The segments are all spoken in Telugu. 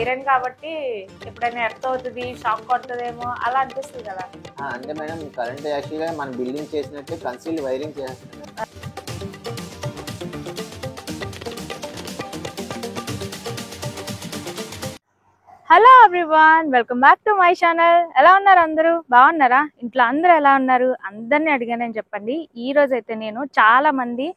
ఐరన్ కాబట్టి ఎప్పుడైనా ఎర్త్ అవుతుంది, షాక్ కొడుతుందేమో అలా అనిపిస్తుంది కదా. అంటే మేడం కరెంట్ యాక్చువల్గా మన బిల్డింగ్ చేసినట్టే కన్సీల్ వైరింగ్ చేస్తుంది. Hello everyone, welcome back to my channel. ఎలా ఉన్నారు అందరూ? బాగున్నారా? ఇంట్లో అందరూ ఎలా ఉన్నారు? అందరినీ అడిగానని చెప్పండి. ఈ రోజు అయితే నేను చాలా మంది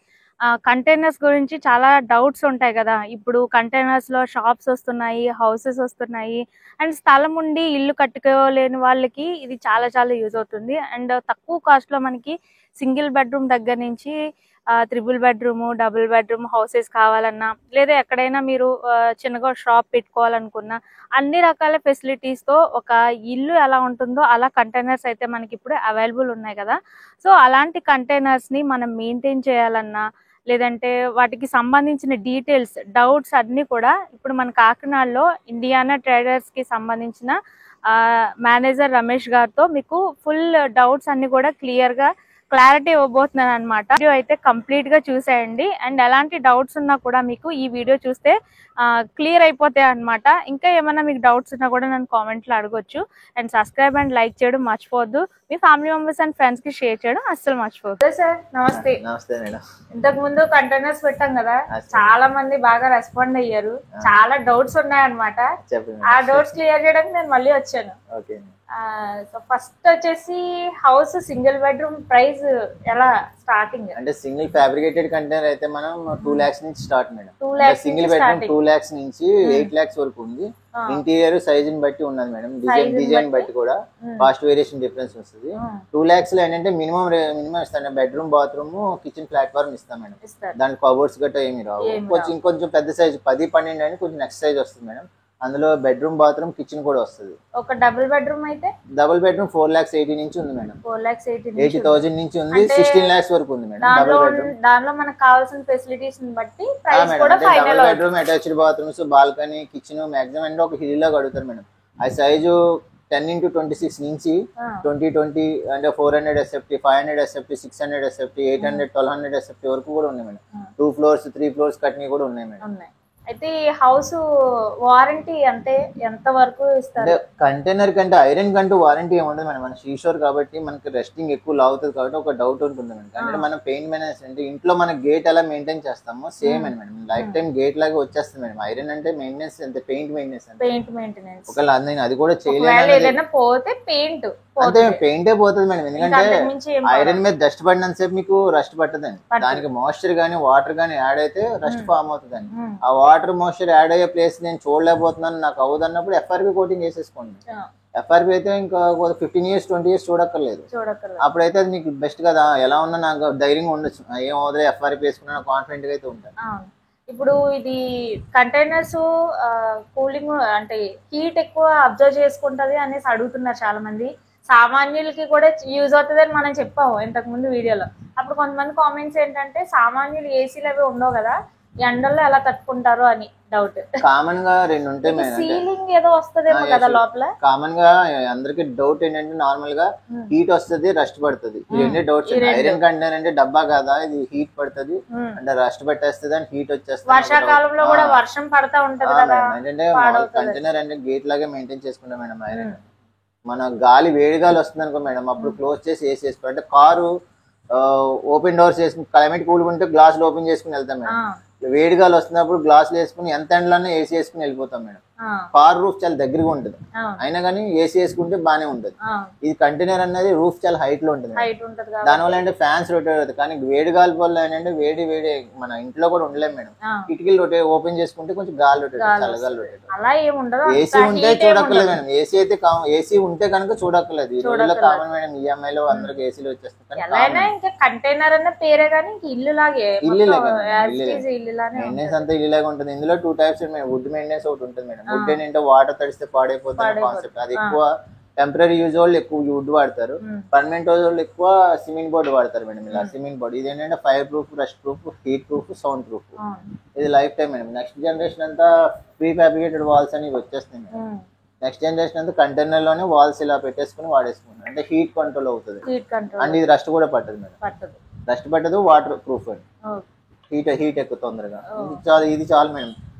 కంటైనర్స్ గురించి చాలా డౌట్స్ ఉంటాయి కదా. ఇప్పుడు కంటైనర్స్ లో షాప్స్ వస్తున్నాయి, హౌసెస్ వస్తున్నాయి, అండ్ స్థలం ఉండి ఇల్లు కట్టుకోలేని వాళ్ళకి ఇది చాలా చాలా యూజ్ అవుతుంది. అండ్ తక్కువ కాస్ట్ లో మనకి సింగిల్ బెడ్రూమ్ దగ్గర నుంచి triple bedroom, double bedroom houses కావాలన్నా, లేదా ఎక్కడైనా మీరు చిన్నగా షాప్ పెట్టుకోవాలనుకున్నా అన్ని రకాల ఫెసిలిటీస్ తో ఒక ఇల్లు ఎలా ఉంటుందో అలా కంటైనర్స్ అయితే మనకి ఇప్పుడు అవైలబుల్ ఉన్నాయి కదా. సో అలాంటి కంటైనర్స్ ని మనం మెయింటైన్ చేయాలన్నా, లేదంటే వాటికి సంబంధించిన డీటెయిల్స్, డౌట్స్ అన్ని కూడా ఇప్పుడు మన కాకినాడలో ఇండియానా ట్రేడర్స్ కి సంబంధించిన మేనేజర్ రమేష్ గారితో మీకు ఫుల్ డౌట్స్ అన్ని కూడా క్లారిటీ ఇవ్వబోతున్నాను అనమాట. వీడియో అయితే కంప్లీట్ గా చూసేయండి. అండ్ ఎలాంటి డౌట్స్ ఉన్నా కూడా మీకు ఈ వీడియో చూస్తే క్లియర్ అయిపోతాయి అనమాట. ఇంకా ఏమైనా మీకు డౌట్స్ ఉన్నా కూడా నన్ను కామెంట్ లో అడగొచ్చు. అండ్ సబ్స్క్రైబ్ అండ్ లైక్ చేయడం మర్చిపోవద్దు. మీ ఫ్యామిలీ మెంబర్స్ అండ్ ఫ్రెండ్స్ కి షేర్ చేయడం అస్సలు మర్చిపోవద్దు. సార్ నమస్తే. నమస్తే మేడం. ఇంతకు ముందు కంటైనర్స్ పెట్టాం కదా, చాలా మంది బాగా రెస్పాండ్ అయ్యారు. చాలా డౌట్స్ ఉన్నాయన్నమాట. ఆ డౌట్స్ క్లియర్ చేయడానికి నేను మళ్ళీ వచ్చాను. సో ఫస్ట్ వచ్చేసి హౌస్ సింగిల్ బెడ్రూమ్ ప్రైస్ ఎలా స్టార్టింగ్? అంటే సింగిల్ ఫ్యాబ్రికేటెడ్ కంటైనర్ అయితే మనం 2 lakhs నుంచి start madam. Single bedroom 2 lakhs నుంచి 8 lakhs వరకు ఉంది. ఇంటీరియర్ సైజ్ ని బట్టి ఉన్నది మేడం, డిజైన్ బట్టి కూడా కాస్ట్ వేరియేషన్ డిఫరెన్స్ వస్తుంది. 2 lakhs లో ఏంటంటే మినిమం ఇస్తాం. బెడ్రూమ్, బాత్రూమ్, కిచెన్ ప్లాట్ఫామ్ ఇస్తాం మేడం. దానికి కబోర్డ్స్ గట్రా ఏమి రావు. ఇంకొంచెం పెద్ద సైజ్ 10-12 అని కొంచెం నెక్స్ట్ సైజ్ వస్తుంది మేడం. అందులో బెడ్రూమ్, బాత్రూమ్, కిచెన్ కూడా వస్తుంది. ఒక డబుల్ బెడ్రూమ్ అయితే డబుల్ బెడ్రూమ్ 4,80,000 నుంచి ఉంది మేడం. 4,80,000 నుంచి ఉంది. 16 lakhs వరకు ఉంది మేడం డబుల్ బెడ్రూమ్. దానిలో మనకు కావాల్సిన ఫెసిలిటీస్ ని బట్టి ప్రైస్ కూడా final. Double bedroom, attached bathrooms, balcony, kitchen maximum అంటే ఒక హిల్ లాగా అడుగుతారు మేడం. ఆ సైజు 10x26 నుంచి 20 అంటే 400 SFT, 500 SFT, 600 SFT, 800, 1200 SFT వరకు కూడా ఉన్నాయి మేడం. 2 floors, 3 floors కట్టినవి కూడా ఉన్నాయి మేడం. అయితే ఈ హౌస్ వారంటీ అంటే ఎంత వరకు ఇస్తారు? కంటైనర్ కంటే ఐరన్ కంటూ వారంటీ ఏముండదు మేడం. మన షీషోర్ కాబట్టి మనకి రెస్టింగ్ ఎక్కువ లాగుతుంది కాబట్టి ఒక డౌట్ ఉంటుంది మేడం. అంటే మనం పెయింట్ మెయింటెనెన్స్ అంటే ఇంట్లో మన గేట్ ఎలా మెయింటైన్ చేస్తామో సేమ్ అని మేడం. లైఫ్ టైం గేట్ లాగా వచ్చేస్తుంది మేడం. ఐరన్ అంటే మెయింటెనెన్స్ అంటే పెయింట్ మెయింటెనెన్స్ ఒకవేళ అది కూడా చేయలేదు పోతే పెయింట్ అంటే పెయింటే పోతుంది మేడం. ఎందుకంటే ఐరన్ మీద డస్ట్ పడినంతసేపు మీకు రస్ట్ పట్టదండి. దానికి మాయిశ్చర్ గానీ వాటర్ గానీ యాడ్ అయితే రస్ట్ ఫామ్ అవుతుందండి. ఆ వాటర్ మాయిశ్చర్ యాడ్ అయ్యే ప్లేస్ నేను చూడలేకపోతున్నాను, నాకు అవ్వదు అన్నప్పుడు FRP కోటింగ్ చేసేసుకోండి. FRP అయితే ఇంకా 15 years 20 years చూడక్కర్లేదు. అప్పుడైతే అది మీకు బెస్ట్ కదా. ఎలా ఉన్నా నాకు ధైర్యంగా ఉండొచ్చు, ఏం అవుతుంది FRP వేసుకున్నా కాన్ఫిడెంట్ గా అయితే ఉంటాను. ఇప్పుడు ఇది కంటైనర్స్ కూలింగ్ అంటే హీట్ ఎక్కువ అబ్జర్వ్ చేసుకుంటది అనేసి అడుగుతున్నారు చాలా మంది. సామాన్యులకి కూడా యూజ్ అవుతుంది అని మనం చెప్పాము ఇంతకు ముందు వీడియోలో. అప్పుడు కొంతమంది కామెంట్స్ ఏంటంటే సామాన్యులు ఏసీలు అవి ఉండవు కదా, ఎండల్లో ఎలా తట్టుకుంటారు అని డౌట్. కామన్ గా 2 ఉంటాయి మేడం. సీలింగ్ ఏదో వస్తదేమో కదా లోపల. కామన్ గా అందరికి డౌట్ ఏంటంటే నార్మల్ గా హీట్ వస్తుంది, రస్ట్ పడుతుంది. ఈ 2 డౌట్స్. ఐరన్ కంటైనర్ అంటే డబ్బా కదా, ఇది హీట్ పడుతుంది అంటే రస్ట్ పట్టేస్తుంది అని హీట్ వచ్చేస్తుంది. వర్షాకాలంలో కూడా వర్షం పడతా ఉంటది కదా. ఏంటంటే కంటైనర్ అంటే గేట్ లాగే మెయింటైన్ చేసుకుంటాం మేడం. ఐరన్ మన గాలి వేడి గాలి వస్తుంది అనుకో మేడం, అప్పుడు క్లోజ్ చేసి ఏసీ వేసుకోవాలి. అంటే కారు ఓపెన్ డోర్స్ వేసుకుని క్లైమేట్ కూల్ ఉంటే గ్లాసులు ఓపెన్ చేసుకుని వెళ్తాం మేడం. వేడిగాలు వస్తున్నప్పుడు గ్లాసులు వేసుకుని ఎంత ఎండలోనే ఏసీ వేసుకుని వెళ్ళిపోతాం మేడం. కార్ రూఫ్ చాలా దగ్గరగా ఉంటుంది, అయినా కానీ ఏసీ వేసుకుంటే బానే ఉంటది. ఇది కంటైనర్ అనేది రూఫ్ చాలా హైట్ లో ఉంటుంది. దానివల్ల అంటే ఫ్యాన్స్ రొటేట్ అవుతాయి. కానీ వేడి గాలి వల్ల ఏంటంటే వేడి మన ఇంట్లో కూడా ఉండలేము మేడం. కిటికీలు ఓపెన్ చేసుకుంటే కొంచెం గాలి రొటేట్, చల్లగాలి రొటేట్. ఏసీ ఉంటే చూడక్కర్లేదు మేడం. ఏసీ అయితే ఏసీ ఉంటే కనుక చూడక్కర్లేదు. ఈ రోజుల్లో కామన్ మేడం, EMI లో అందరికి ఏసీలు వచ్చేస్తాయి. కంటైనర్ అన్న పేరే కానీ ఇల్లు లాగే మెయింటెనెన్స్ అంతా ఇల్లు లాగా ఉంటుంది. ఇందులో 2 types వుడ్ మెయింటెనెన్స్ ఒకటి ఉంటుంది మేడం. వుడ్ ఏంటంటే వాటర్ తడిస్తే పాడైపోతుంది కాన్సెప్ట్. అది ఎక్కువ టెంపరీ యూజ్ వాళ్ళు ఎక్కువ వుడ్ వాడతారు. పర్మనెంట్ వాళ్ళు ఎక్కువ సిమెంట్ బోర్డు వాడతారు మేడం. ఇలా సిమెంట్ బోర్డు ఇది ఏంటంటే fireproof, rustproof, heatproof, soundproof. ఇది lifetime madam. Next generation అంతా ప్రీ ఫ్యాబ్రికేటెడ్ వాల్స్ అని వచ్చేస్తాయి మేడం. నెక్స్ట్ జనరేషన్ అంతా కంటైనర్ లోనే వాల్స్ ఇలా పెట్టేసుకుని వాడేసుకున్నాం అంటే హీట్ కంట్రోల్ అవుతుంది. అండ్ ఇది రస్ట్ కూడా పట్టదు మేడం. రస్ట్ పట్టదు, వాటర్ ప్రూఫ్ అండి. హీట్ ఎక్కువ తొందరగా. ఇది చాలు మేడం.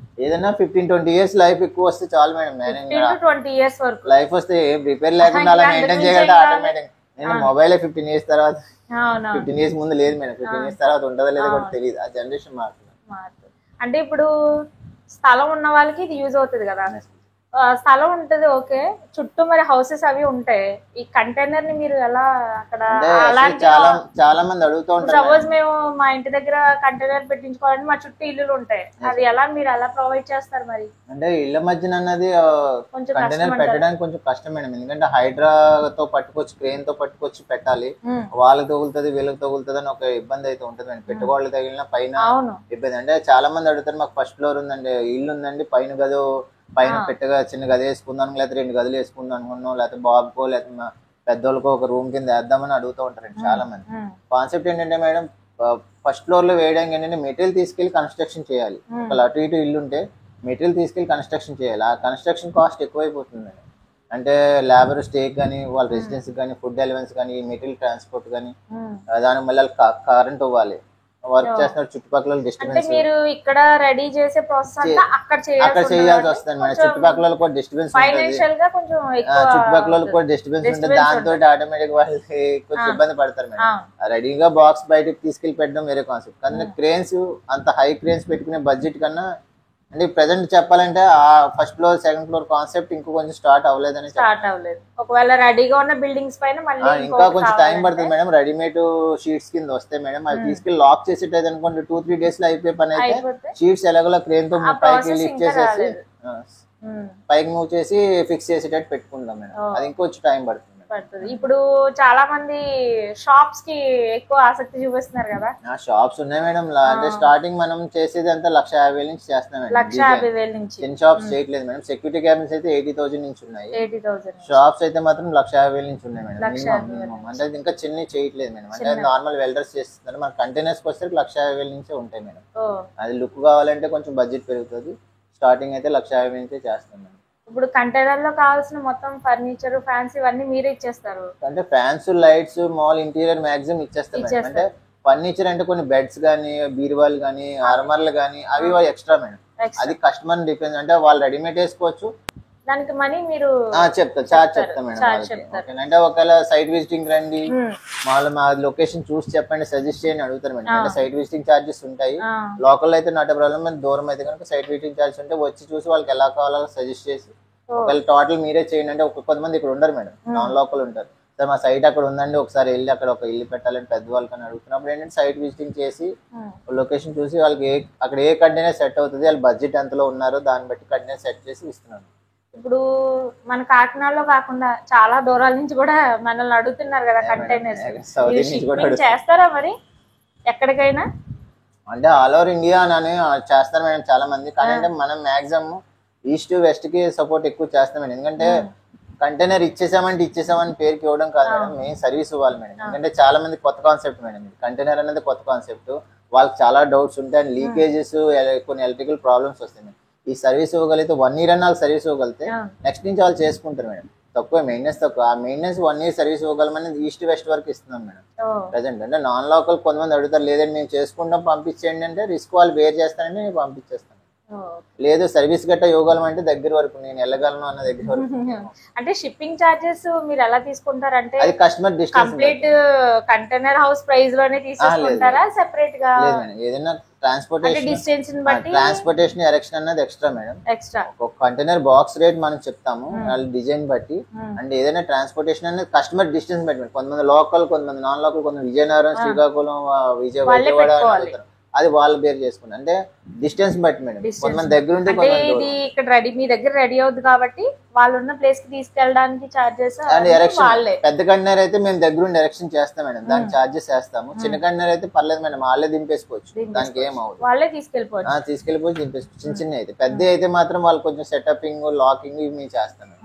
ఏదైనా 15-20 ఇయర్స్ లైఫ్ ఎక్కువ వస్తే చాలు మేడం. 20 years వరకు లైఫ్ వస్తే ఏం రిపేర్ లేకుండా అలా మెయింటైన్ చేయగలిగితే ఆటోమేటిక్. నేను మొబైల్ 15 years తర్వాత 15 years ముందు లేదు మేడం. 15 years తర్వాత ఉంటుందో లేదో కూడా తెలియదు. ఆ జనరేషన్ మారుతుంది. అంటే ఇప్పుడు స్థలం ఉన్న వాళ్ళకి ఇది యూజ్ అవుతుంది కదా. స్థలం ఉంటది ఓకే, చుట్టూ మరి హౌసెస్ అవి ఉంటాయి. ఈ కంటైనర్ ని మీరు ఎలా అక్కడ చాలా మంది అడుగుతూ ఉంటారు. సపోజ్ మేము మా ఇంటి దగ్గర కంటైనర్ పెట్టించుకోవాలంటే మా చుట్టూ ఇల్లులు ఉంటాయి, అది ఎలా మీరు ఎలా ప్రొవైడ్ చేస్తారు మరి? అంటే ఇళ్ల మధ్యన అన్నది కంటైనర్ పెట్టడానికి కొంచెం కష్టం మేడం. ఎందుకంటే హైడ్రాతో పట్టుకొచ్చి క్రేన్ తో పట్టుకొచ్చి పెట్టాలి. వాళ్ళకి తగులుతుంది వీళ్ళకి తగులుతుంది అని ఒక ఇబ్బంది అయితే ఉంటుంది మేడం. పెట్టుకోవాలి తగిలిన పైన ఇబ్బంది. అంటే చాలా మంది అడుగుతారు, మాకు ఫస్ట్ ఫ్లోర్ ఉందండి, ఇల్లు ఉందండి, పైన పెట్టగా చిన్న గది వేసుకుందాం, లేకపోతే 2 గదులు వేసుకుందాం అనుకున్నాం, లేకపోతే బాబుకో లేకపోతే పెద్దోళ్ళకో ఒక రూమ్ కింద వేద్దామని అడుగుతూ ఉంటారండి చాలా మంది. కాన్సెప్ట్ ఏంటంటే మేడం, ఫస్ట్ ఫ్లోర్ లో వేయడానికి ఏంటంటే మెటీరియల్ తీసుకెళ్లి కన్స్ట్రక్షన్ చేయాలి. ఒకవేళ అటు ఇటు ఇల్లు ఉంటే మెటీరియల్ తీసుకెళ్లి కన్స్ట్రక్షన్ చేయాలి. ఆ కన్స్ట్రక్షన్ కాస్ట్ ఎక్కువైపోతుంది. అంటే లేబర్ స్టేక్ కానీ, వాళ్ళ రెసిడెన్స్ కానీ, ఫుడ్ అలవెన్స్ కానీ, మెటీరియల్ ట్రాన్స్పోర్ట్ కానీ, దానికి మళ్ళీ కరెంట్ ఇవ్వాలి, వర్క్ చేస్తున్నారు, చుట్టుపక్కల డిస్టర్బెన్స్. మీరు ఇక్కడ రెడీ చేసే ప్రాసెస్ అంతా అక్కడ చేయాల్సి వస్తుంది మేడం. చుట్టుపక్కల కూడా డిస్టర్బెన్స్ చుట్టుపక్కల కూడా డిస్టర్బెన్స్ ఉంటుంది. దాంతో ఆటోమేటిక్ వాళ్ళకి కొంచెం ఇబ్బంది పడతారు మేడం. రెడీగా బాక్స్ బయటకి తీసుకెళ్లి పెట్టడం వేరే కాన్సెప్ట్. కానీ క్రేన్స్ అంత హై క్రేన్స్ పెట్టుకునే బడ్జెట్ కన్నా అంటే ప్రెసెంట్ చెప్పాలంటే ఆ first floor second floor concept ఇంకా కొంచెం స్టార్ట్ అవ్వలేదని. ఒకవేళ రెడీగా ఉన్న బిల్డింగ్స్ పైన ఇంకా కొంచెం టైం పడుతుంది మేడం. రెడీమేడ్ షీట్స్ కింద వస్తాయి మేడం. అవి తీసుకెళ్లి లాక్ చేసేటది అనుకోండి 2-3 days లో అయిపోయే పని అయితే షీట్స్ ఎలాగోలా క్రేన్ తో పైకి లిఫ్ట్ చేసేసి పైకి మూవ్ చేసి ఫిక్స్ చేసేటట్టు పెట్టుకుంటాం మేడం. అది ఇంకొంచెం టైం పడుతుంది. ఇప్పుడు చాలా మంది షాప్స్ కి ఎక్కువ ఆసక్తి చూపిస్తున్నారు కదా. షాప్స్ ఉన్నాయి మేడం. అంటే స్టార్టింగ్ మనం చేసేది అంతా 1,50,000 నుంచి చేస్తున్నాం మేడం. 1,50,000 నుంచి. చిన్న షాప్స్ చేయట్లేదు మేడం. సెక్యూరిటీ క్యాబిన్స్ అయితే 80,000 నుంచి ఉన్నాయి. షాప్స్ అయితే మాత్రం 1,50,000 నుంచి ఉన్నాయి మేడం. అంటే ఇంకా చిన్న చేయట్లేదు మేడం. అంటే నార్మల్ వెల్డర్స్ చేస్తున్నారు. మన కంటైనర్స్ వస్తే 1,50,000 నుంచే ఉంటాయి మేడం. అది లుక్ కావాలంటే కొంచెం బడ్జెట్ పెరుగుతుంది. స్టార్టింగ్ అయితే 1,50,000 నుంచే చేస్తాం మేడం. ఇప్పుడు కంటైనర్ లో కావాల్సిన మొత్తం ఫర్నిచర్, ఫ్యాన్స్ ఇవన్నీ మీరే ఇచ్చేస్తారు? అంటే fans, lights, mall interior maximum ఇచ్చేస్తాం. అంటే ఫర్నిచర్ అంటే కొన్ని బెడ్స్ గానీ, బీరువాలు గానీ, ఆర్మర్లు గానీ అవి ఎక్స్ట్రా మేడం. అది కస్టమర్ డిపెండ్. అంటే వాళ్ళు రెడీమేడ్ వేసుకోవచ్చు. దానికి మనీ మీరు చార్జ్ చెప్తా మేడం. అంటే ఒకవేళ సైట్ విజిటింగ్ రండి, మా లొకేషన్ చూసి చెప్పండి, సజెస్ట్ చేయని అడుగుతారు మేడం. అంటే సైట్ విజిటింగ్ చార్జెస్ ఉంటాయి. లోకల్ అయితే నాట్ ప్రాబ్లం. దూరం అయితే కనుక సైట్ విజిటింగ్ చార్జెస్ ఉంటే వచ్చి చూసి వాళ్ళకి ఎలా కావాలో సజెస్ట్ చేసి ఒకవేళ టోటల్ మీరే చేయండి అంటే కొంతమంది ఇక్కడ ఉండరు మేడం, నాన్ లోకల్ ఉంటారు. సార్ మా సైట్ అక్కడ ఉందండి, ఒకసారి వెళ్ళి అక్కడ ఒక ఇల్లు పెట్టాలని పెద్దవాళ్ళకి అని అడుగుతున్నప్పుడు ఏంటంటే సైట్ విజిటింగ్ చేసి లొకేషన్ చూసి వాళ్ళకి అక్కడ ఏ కంటైనర్ సెట్ అవుతుంది, వాళ్ళ బడ్జెట్ ఎంతలో ఉన్నారో దాన్ని బట్టి కంటైనర్ సెట్ చేసి ఇస్తున్నాను. ఇప్పుడు మన కాకినాడలో కాకుండా చాలా దూరాల నుంచి కూడా మనల్ని అడుగుతున్నారు కదా కంటైనర్స్. చేస్తారా మరి ఎక్కడికైనా? అంటే ఆల్ ఓవర్ ఇండియా అని చేస్తారు మేడం చాలా మంది. కానీ అంటే మనం మాక్సిమం ఈస్ట్ వెస్ట్ కి సపోర్ట్ ఎక్కువ చేస్తాం మేడం. ఎందుకంటే కంటైనర్ ఇచ్చేసామని పేరుకి ఇవ్వడం కాదు మేడం, మెయిన్ సర్వీస్ ఇవ్వాలి మేడం. ఎందుకంటే చాలా మంది కొత్త కాన్సెప్ట్ మేడం. కంటైనర్ అనేది కొత్త కాన్సెప్ట్. వాళ్ళకి చాలా డౌట్స్ ఉంటాయి, లీకేజెస్, కొన్ని ఎలక్ట్రికల్ ప్రాబ్లమ్స్ వస్తాయి మేడం. ఈ సర్వీస్ ఇవ్వగలిగితే 1 year అన్న సర్వీస్ ఇవ్వగలిగితే నెక్స్ట్ నుంచి వాళ్ళు చేసుకుంటారు మేడం. తక్కువ మెయింటెనెన్స్ తక్కువ. ఆ మెయింటెనెన్స్ 1 year సర్వీస్ ఇవ్వగలమని ఈస్ట్ వెస్ట్ వరకు ఇస్తున్నాం మేడం ప్రెసెంట్. అంటే నాన్ లోకల్ కొంతమంది అడుగుతారు, లేదండి మేము చేసుకుంటాం పంపించేయండి అంటే రిస్క్ వాళ్ళు బేర్ చేస్తానని నేను పంపించేస్తాను. లేదు సర్వీస్ గట్టా ఇవ్వగలం అంటే దగ్గర వరకు నేను వెళ్ళగలను అన్న దగ్గర వరకు. అంటే షిప్పింగ్ చార్జెస్ మీరు ఎలా తీసుకుంటారంటే అది customer distance complete container house price లోనే తీసుకుంటారా సెపరేట్ గా? ఏదైనా ట్రాన్స్పోర్టేషన్ డిస్టెన్స్ ని బట్టి ట్రాన్స్పోర్టేషన్ ఎరెక్షన్ అన్నది ఎక్స్ట్రా మేడం. ఎక్స్ట్రా ఒక కంటైనర్ బాక్స్ రేట్ మనం చెప్తాము వాళ్ళ డిజైన్ బట్టి. అండ్ ఏదైనా ట్రాన్స్పోర్టేషన్ అనేది కస్టమర్ డిస్టెన్స్ బట్టి. కొంతమంది లోకల్, కొంతమంది నాన్ లోకల్, కొంతమంది విజయనగరం, శ్రీకాకుళం, విజయవాడ అది వాళ్ళు బేర్ చేసుకున్నారు. అంటే డిస్టెన్స్ బట్టి మేడం. కొంతమంది దగ్గర ఉంటే ఇక్కడ రెడీ మీ దగ్గర రెడీ అవుతుంది కాబట్టి వాళ్ళు ఉన్న ప్లేస్ కి తీసుకెళ్ళడానికి చార్జెస్ అండ్ ఎరెక్షన్. పెద్ద కంటైనర్ అయితే మేము దగ్గర ఉండి ఎరెక్షన్ చేస్తాం మేడం, దానికి చార్జెస్ వేస్తాము. చిన్న కంటైనర్ అయితే పర్లేదు మేడం, వాళ్ళే దింపేసుకోవచ్చు, దానికి ఏం అవ్వదు, వాళ్ళే తీసుకెళ్ళిపోవచ్చు దింపేసుకోవచ్చు. చిన్న అయితే పెద్ద అయితే మాత్రం వాళ్ళు కొంచెం సెటపింగ్, లాకింగ్ ఇవి మేము చేస్తాం.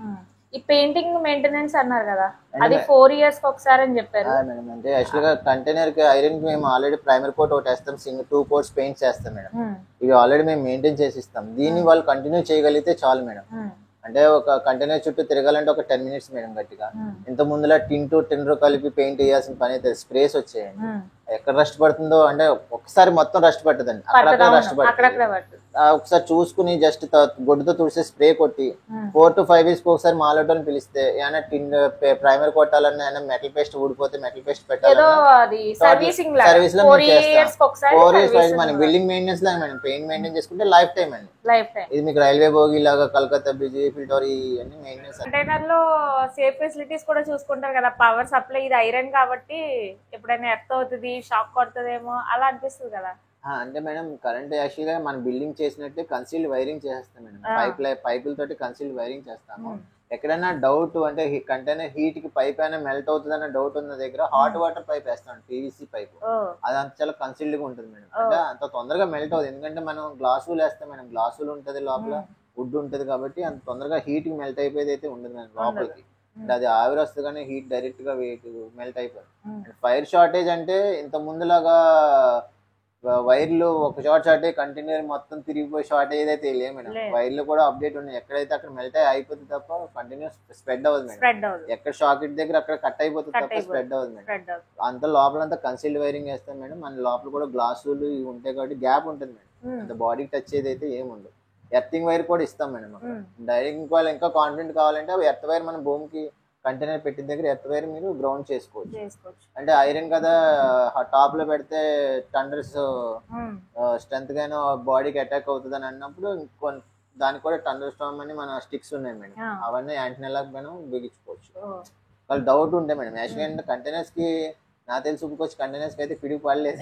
ఈ పెయింటింగ్ మెయింటెనెన్స్ అన్నారు కదా, అది 4 years కి ఒకసారి అని చెప్పారు. అంటే యాక్చువల్ గా కంటైనర్ కి ఐరన్ కి మేము ఆల్రెడీ ప్రైమర్ కోట్ ఒకటి వేస్తాం, 2 coats పెయింట్ చేస్తాం మేడం. ఇవి ఆల్రెడీ మేము మెయింటైన్ చేసి ఇస్తాం. దీన్ని వాళ్ళు కంటిన్యూ చేయగలిగితే చాలు మేడం. అంటే ఒక కంటైనర్ చుట్టూ తిరగాలంటే ఒక 10 minutes మేడం గట్టిగా. ఇంత ముందులా టిన్ కలిపి పెయింట్ వేయాల్సిన పని అయితే స్ప్రేస్ వచ్చాయండి. ఎక్కడ రస్ట్ పడుతుందో అంటే ఒకసారి మొత్తం రస్ట్ పట్టదండి, అక్కడక్కడ రస్ట్ పడుతుంది. ఒకసారి చూసుకుని జస్ట్ గొడ్డుతో తుడిసే స్ప్రే కొట్టి 4 to 5 weeks ఒకసారి మాలోటోని పిలిస్తే ఏమైనా ప్రైమర్ కొట్టాలన్నా ఏమైనా మెటల్ పేస్ట్ ఊడిపోతే మెటల్ పేస్ట్ పెట్టాలన్నా సర్వీస్ లో 4 years మనం బిల్డింగ్ మెయింటెనెన్స్ లాగా మేడం పెయింట్ మెయింటైన్ చేసుకుంటే లైఫ్ టైం అండి. ఇది మీకు రైల్వే బోగి లాగా కలకత్తా బ్రిడ్జ్ ఫిల్టర్ ఇవన్నీ మెయింటెనెన్స్. కంటైనర్ లో సేఫ్ ఫెసిలిటీస్ కూడా చూసుకుంటారు కదా, పవర్ సప్లై ఇది ఐరన్ కాబట్టి ఎప్పుడైనా ఎర్త్ అవుతుంది షాక్ కొడుతుందేమో అలా అనిపిస్తుంది కదా. అంటే మేడం కరెంట్ యాక్చువల్ గా మనం బిల్డింగ్ చేసినట్టే కన్సీల్డ్ వైరింగ్ చేస్తాం మేడం. పైపులతోటి కన్సీల్డ్ వైరింగ్ చేస్తాము. ఎక్కడైనా డౌట్ అంటే కంటైనర్ హీట్ కి పైప్ అయినా మెల్ట్ అవుతుంది అన్న డౌట్ ఉన్న దగ్గర హాట్ వాటర్ పైప్ వేస్తాం, పీవీసీ పైప్. అది అంత చాలా కన్సీల్డ్ గా ఉంటుంది మేడం. అంటే అంత తొందరగా మెల్ట్ అవుతుంది ఎందుకంటే మనం గ్లాసులు వేస్తాం మేడం, గ్లాసులు ఉంటది లోపల వుడ్ ఉంటది కాబట్టి అంత తొందరగా హీట్ కి మెల్ట్ అయిపోయేది అయితే ఉండదు మేడం లోపలికి. అది ఆవిరి వస్తుంది కానీ హీట్ డైరెక్ట్ గా మెల్ట్ అయిపోతుంది. ఫైర్ షార్టేజ్ అంటే ఇంత ముందులాగా వైర్లు ఒక షార్టేజ్ కంటిన్యూ మొత్తం తిరిగిపోయి షార్టేజ్ అయితే లేదు మేడం. వైర్లు కూడా అప్డేట్ ఉన్నాయి, ఎక్కడైతే అక్కడ మెల్ట్ అయిపోతుంది తప్ప కంటిన్యూస్ స్ప్రెడ్ అవ్వదు మేడం. ఎక్కడ షాకెట్ దగ్గర అక్కడ కట్ అయిపోతుంది తప్ప స్ప్రెడ్ అవ్వదు మేడం. అంత లోపలంతా కన్సీల్డ్ వైరింగ్ వేస్తాం మేడం. మన లోపల కూడా గ్లాసులు ఇవి ఉంటాయి కాబట్టి గ్యాప్ ఉంటుంది మేడం, అంత బాడీకి టచ్ అయ్యేది అయితే ఏముండదు. ఎర్తింగ్ వైర్ కూడా ఇస్తాం మేడం. డైరెక్ట్ ఇంకా కాన్ఫిడెంట్ కావాలంటే ఎర్త్ వైర్ మన భూమికి కంటైనర్ పెట్టిన దగ్గర ఎర్త్ వైర్ మీరు గ్రౌండ్ చేసుకోవచ్చు. అంటే ఐరన్ కదా టాప్ లో పెడితే టండర్స్ స్ట్రెంత్ గాను బాడీకి అటాక్ అవుతుంది అని అన్నప్పుడు దానికి కూడా టండర్ స్టామ్ అని మన స్టిక్స్ ఉన్నాయి మేడం, అవన్నీ యాంటీనా మనం బిగించుకోవచ్చు. వాళ్ళు డౌట్ ఉంటాయి మేడం. యాక్చువల్గా కంటైనర్స్ కి నాకు తెలిసి ఇంకొచ్చి కంటైనర్స్ కి అయితే పిడుగు పడలేదు.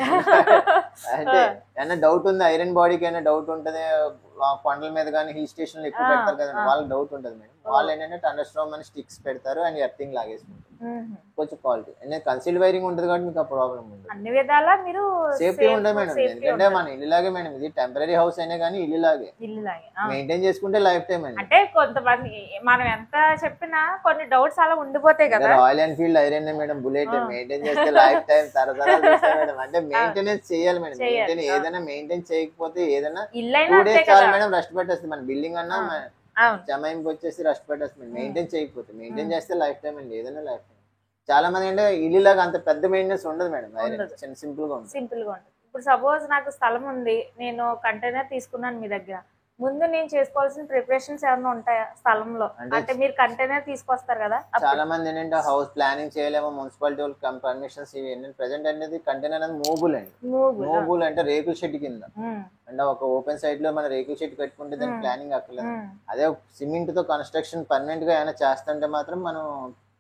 అంటే ఏమైనా డౌట్ ఉంది ఐరన్ బాడీకి అయినా డౌట్ ఉంటుంది, కొండల మీద కానీ హిల్ స్టేషన్ లో ఎక్కువ పెడతారు కదా వాళ్ళకి డౌట్ ఉంటుంది మేడం. వాళ్ళు ఏంటంటే టండర్ స్టామ్ అని స్టిక్స్ పెడతారు అండ్ ఎర్తింగ్ లాగేసుకుంటారు. కొంచెం క్వాలిటీ అంటే కన్సీల్డ్ వైరింగ్ ఉంటుంది కాబట్టి మీకు ఆ ప్రాబ్లం ఉండదు. అన్ని విధాలా మీరు సేఫ్టీ ఉండదు మేడం. ఎందుకంటే మన ఇల్లులాగే మేడం, ఇది టెంపరీ హౌస్ అయినా కానీ ఇల్లులాగే మెయింటైన్ చేసుకుంటే లైఫ్ టైం అండి. అంటే కొంతమంది మనం ఎంత చెప్పినా కొన్ని డౌట్స్ అలా ఉండిపోతాయి కదా. Royal Enfield iron madam, bullet maintain చేస్తే లైఫ్ టైం తరతరాలు మేడం. అంటే మెయింటెనెన్స్ చేయాలి మేడం. మెయింటైన్ ఏదైనా మెయింటైన్ చేయకపోతే ఏదైనా 2 days చాలు మేడం రెస్ట్ పెట్టేస్తుంది. మన బిల్డింగ్ అన్నా జమాయింపు వచ్చేసి రెస్ట్ పెట్టేస్తుంది. మెయింటైన్ చేయకపోతే, మెయింటైన్ చేస్తే లైఫ్ టైం అండి, ఏదైనా లైఫ్ టైం. చాలా మంది అంటే ఇల్లులాగా అంత పెద్ద మెయింటెనెన్స్ ఉండదు మేడం, చిన్న సింపుల్ గా ఉంటుంది. ఇప్పుడు సపోజ్ నాకు స్థలం ఉంది, నేను కంటైనర్ తీసుకున్నాను మీ దగ్గర, ముందు నేను చేసుకోవాల్సిన ప్రిపరేషన్స్ ఏమైనా ఉంటాయా స్థలంలో? అంటే మీరు కంటైనర్ తీసుకొస్తారు కదా. చాలా మంది ఏంటంటే హౌస్ ప్లానింగ్ చేయలేమో మున్సిపాలిటీ వాళ్ళు పర్మిషన్స్ ఇవి ప్రెసెంట్ అనేది కంటైనర్ అనేది మూబుల్ అండి. మూబుల్ అంటే రేకుల షెడ్ కింద, అంటే ఒక ఓపెన్ సైడ్ లో మన రేకుల షెడ్ కట్టుకుంటే దానికి ప్లానింగ్ అక్కర్లేదు. అదే సిమెంట్ తో కన్స్ట్రక్షన్ పర్మనెంట్ గా ఏమైనా చేస్తుంటే మాత్రం మనం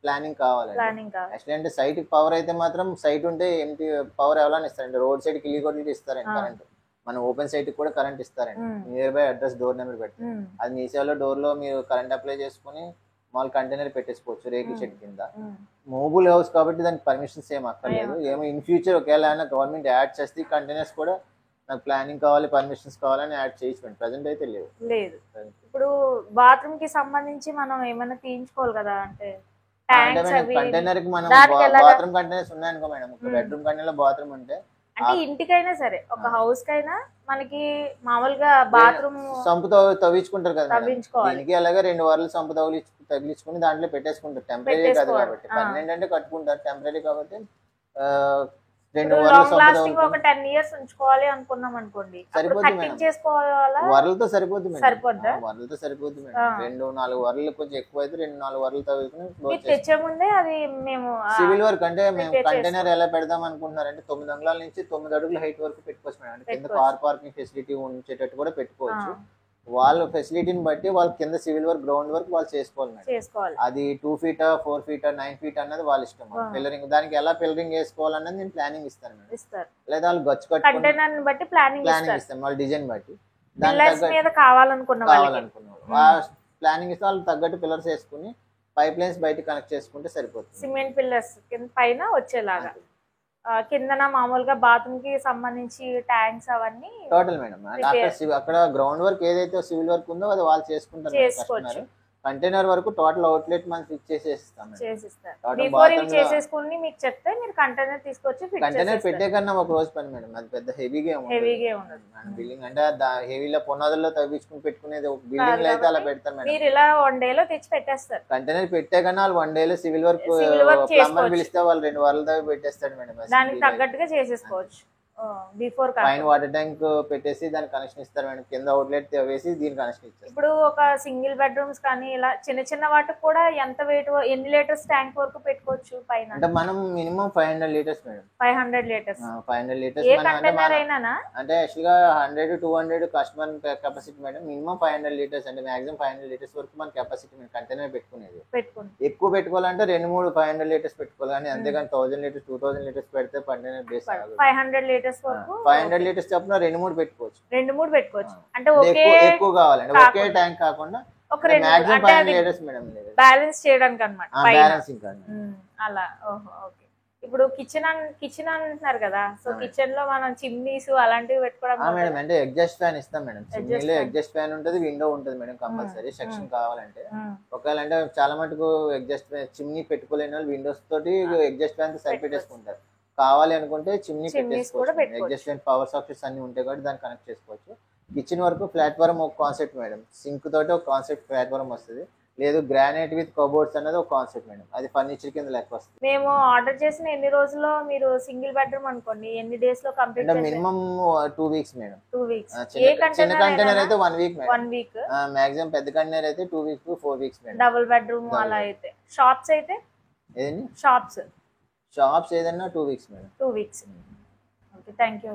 ప్లానింగ్ కావాలి. యాక్చువల్లీ అంటే సైట్ పవర్ అయితే మాత్రం సైట్ ఉంటే ఏంటి పవర్ ఎవరైనా ఇస్తారండి. రోడ్ సైడ్ కి ఇల్లు ఇస్తారండి కరెంట్. మన ఓపెన్ సైట్ కూడా కరెంట్ ఇస్తారండి. Near by address door number పెట్టి అది మీ సేవలో డోర్ లో మీరు కరెంట్ అప్లై చేసుకుని మాల్ కంటైనర్ పెట్టేసుకోవచ్చు రేకుల షెడ్ కింద. మూబుల్ హౌస్ కాబట్టి దానికి పర్మిషన్స్ ఏం అక్కర్లేదు. ఏమో ఇన్ ఫ్యూచర్ ఒకవేళ గవర్నమెంట్ యాడ్ చేస్తే కంటైనర్స్ కూడా నాకు ప్లానింగ్ కావాలి పర్మిషన్స్ కావాలని యాడ్ చేయించుకోండి. ప్రెసెంట్ అయితే లేదు. ఇప్పుడు బాత్రూమ్ కి సంబంధించి మనం ఏమైనా తీయించుకోవాలి కదా, అంటే కంటైనర్ కి మనం బాత్రూమ్ కంటైనర్స్ ఉన్నాయనుకో మేడం, ఒక బెడ్రూమ్ కంటైనర్ బాత్రూమ్ ఉంటే అంటే ఇంటికైనా సరే ఒక హౌస్ కైనా మనకి మామూలుగా బాత్రూమ్ సంపు తవ్వించుకుంటారు కదా దీనికి, అలాగే 2 వారాలు సంపు తగిలించుకుని దాంట్లో పెట్టేసుకుంటారు. టెంపరీ కాదు కాబట్టి, పర్మనెంట్ అంటే కట్టుకుంటారు, టెంపరీ కాబట్టి 2 వారాలు ఒక 10 years ఉంచుకోవాలి అనుకున్నాం అనుకోండి, వరలతో సరిపోద్ది మేడం. వరలతో సరిపోద్ది మేడం. 2-4 వరలు కొంచెం ఎక్కువ అయితే 2-4 వరలు తవ్వుకుని తెచ్చే ముందే అది మేము సివిల్ వర్క్ అంటే మేము కంటైనర్ ఎలా పెడదాం అనుకుంటున్నారంటే 9 అంగుళాల నుంచి 9 అడుగుల హైట్ వరకు పెట్టుకోవచ్చు మేడం. అంటే కింద కార్ పార్కింగ్ ఫెసిలిటీ ఉంచేటట్టు కూడా పెట్టుకోవచ్చు. వాళ్ళ ఫెసిలిటీని బట్టి వాళ్ళ కింద సివిల్ వర్క్ గ్రౌండ్ వర్క్ వాళ్ళు చేసుకోవాలి. అది 2 feet 4 feet 9 feet అన్నది వాళ్ళ ఇష్టం. పిల్లరింగ్ దానికి ఎలా పిల్లరింగ్ వేసుకోవాలన్నది నేను ప్లానింగ్ ఇస్తాను మేడం. లేదా వాళ్ళు గచ్చు కట్టుకుంటే ప్లానింగ్ ఇస్తాం వాళ్ళ డిజైన్ బట్టి. కావాలనుకున్నాం ప్లానింగ్ ఇస్తే వాళ్ళు తగ్గట్టు పిల్లర్స్ వేసుకుని పైప్ లైన్స్ బయట కనెక్ట్ చేసుకుంటే సరిపోతుంది. సిమెంట్ పిల్లర్స్ కింద పైన వచ్చేలాగా, కిందన మామూలుగా బాత్రూమ్ కి సంబంధించి ట్యాంక్స్ అవన్నీ టోటల్ మేడం. అక్కడ గ్రౌండ్ వర్క్ ఏదైతే సివిల్ వర్క్ ఉందో అది వాళ్ళు చేసుకుంటారు. కంటైనర్ వరకు టోటల్ అవుట్లెట్ మనం ఫిక్స్ చేసేస్తాం. చేసేసుకుని మీకు చెప్తే మీరు కంటైనర్ తీసుకొచ్చి కంటైనర్ పెట్టే కన్నా ఒక రోజు పని మేడం. అది పెద్ద హెవీగా ఉండదు. బిల్డింగ్ అంటే హెవీలో పునాదుల్లో తవ్వించుకుని పెట్టుకునేది ఒక బిల్డింగ్ అయితే అలా పెడతారు మేడం. మీరు ఇలా 1 day లో తెచ్చి పెట్టేస్తారు. కంటైనర్ పెట్టే కన్నా వాళ్ళు 1 day లో సివిల్ వర్క్ ప్లంబర్ పిలిస్తే వాళ్ళు 2 వారాలు తవ్వి పెట్టేస్తాడు మేడం. దానికి తగ్గట్టుగా చేసేసుకోవచ్చు. బిఫోర్ పైన వాటర్ ట్యాంక్ పెట్టేసి దాని కనెక్షన్ ఇస్తారు మేడం, కింద అవుట్లెట్ వేసి దీని కనెక్షన్ ఇస్తారు. ఇప్పుడు ఒక సింగిల్ బెడ్రూమ్స్ కానీ ఇలా చిన్న చిన్న వాటికి కూడా ఎంత వెయిట్, ఎన్ని లీటర్స్ ట్యాంక్ వరకు పెట్టుకోవచ్చు పైన? అంటే మనం minimum 500 litres madam. 500 litres 500 litres a container అయినా? అంటే యాక్చువల్ గా 100 200 customer capacity madam. Minimum 500 litres అంటే మాక్సిమం 500 లీటర్స్ వరకు మన కెపాసిటీ మేము కంటైనర్ పెట్టుకునేది. ఎక్కువ పెట్టుకోవాలంటే 2-3 500 లీటర్స్ పెట్టుకోవాలి, కానీ అంతేగాని 1000 లీటర్స్ 2000 లీటర్స్ పెడితే కంటైనర్ బేస్ 500 లీటర్స్ వరకు 500 లీటర్స్ చొప్పున 2-3 పెట్టుకోవచ్చు. 2-3 పెట్టుకోవచ్చు. అంటే ఎక్కువ కావాలండి, ఒకే ట్యాంక్ కాకుండా ఒక 500 లీటర్స్ మేడం, బ్యాలెన్స్ చేయడానికి అన్నమాట. బ్యాలెన్సింగ్ అలా. ఓకే. ఇప్పుడు కిచెన్ అంటున్నారు కదా, సో కిచెన్ లో మనం చిమ్నీస్ అలాంటివి పెట్టుకోవడం మేడం. అంటే ఎగ్జాస్ట్ ఫ్యాన్ ఇస్తాం మేడం. చిమ్నీలో ఎగ్జాస్ట్ ఫ్యాన్ ఉంటుంది, విండో ఉంటుంది మేడం కంపల్సరీ సెక్షన్ కావాలంటే. ఒకవేళ అంటే చాలా మటుకు ఎగ్జాస్ట్ చిమ్నీ పెట్టుకోలేని వాళ్ళు విండోస్ తోటి ఎగ్జాస్ట్ ఫ్యాన్ సరిపెట్టేసుకుంటారు. కావాలి అనుకుంటే చిమ్నీ పెట్టేసుకోవచ్చు. ఎగ్జాస్ట్ ఫ్యాన్ పవర్ సాకెట్స్ అన్ని ఉంటాయి కాబట్టి దాన్ని కనెక్ట్ చేసుకోవచ్చు. కిచెన్ వరకు ప్లాట్ఫామ్ ఒక కాన్సెప్ట్ మేడం, సింక్ తోటి ఒక కాన్సెప్ట్ ప్లాట్ఫామ్ వస్తుంది. లేదు గ్రానైట్ విత్ కబోర్డ్స్ అనేది ఒక కాన్సెప్ట్ మేడం, అది ఫర్నిచర్ కింద లెక్క వస్తుంది. మేము ఆర్డర్ చేసిన ఎన్ని రోజుల్లో మీరు సింగిల్ బెడ్రూమ్ అనుకోండి ఎన్ని డేస్ లో కంప్లీట్ చేస్తారు? Minimum 2 weeks madam. 2 వీక్స్. చిన్న కంటైనర్ అయితే 1 వీక్ మేడం. 1 వీక్. మాక్సిమం పెద్ద కంటైనర్ అయితే 2 weeks to 4 weeks madam. Double bedroom అలా అయితే. షాప్స్ అయితే ఏదండి? షాప్స్ ఏదన్నా 2 weeks madam. 2 weeks. Okay, thank you.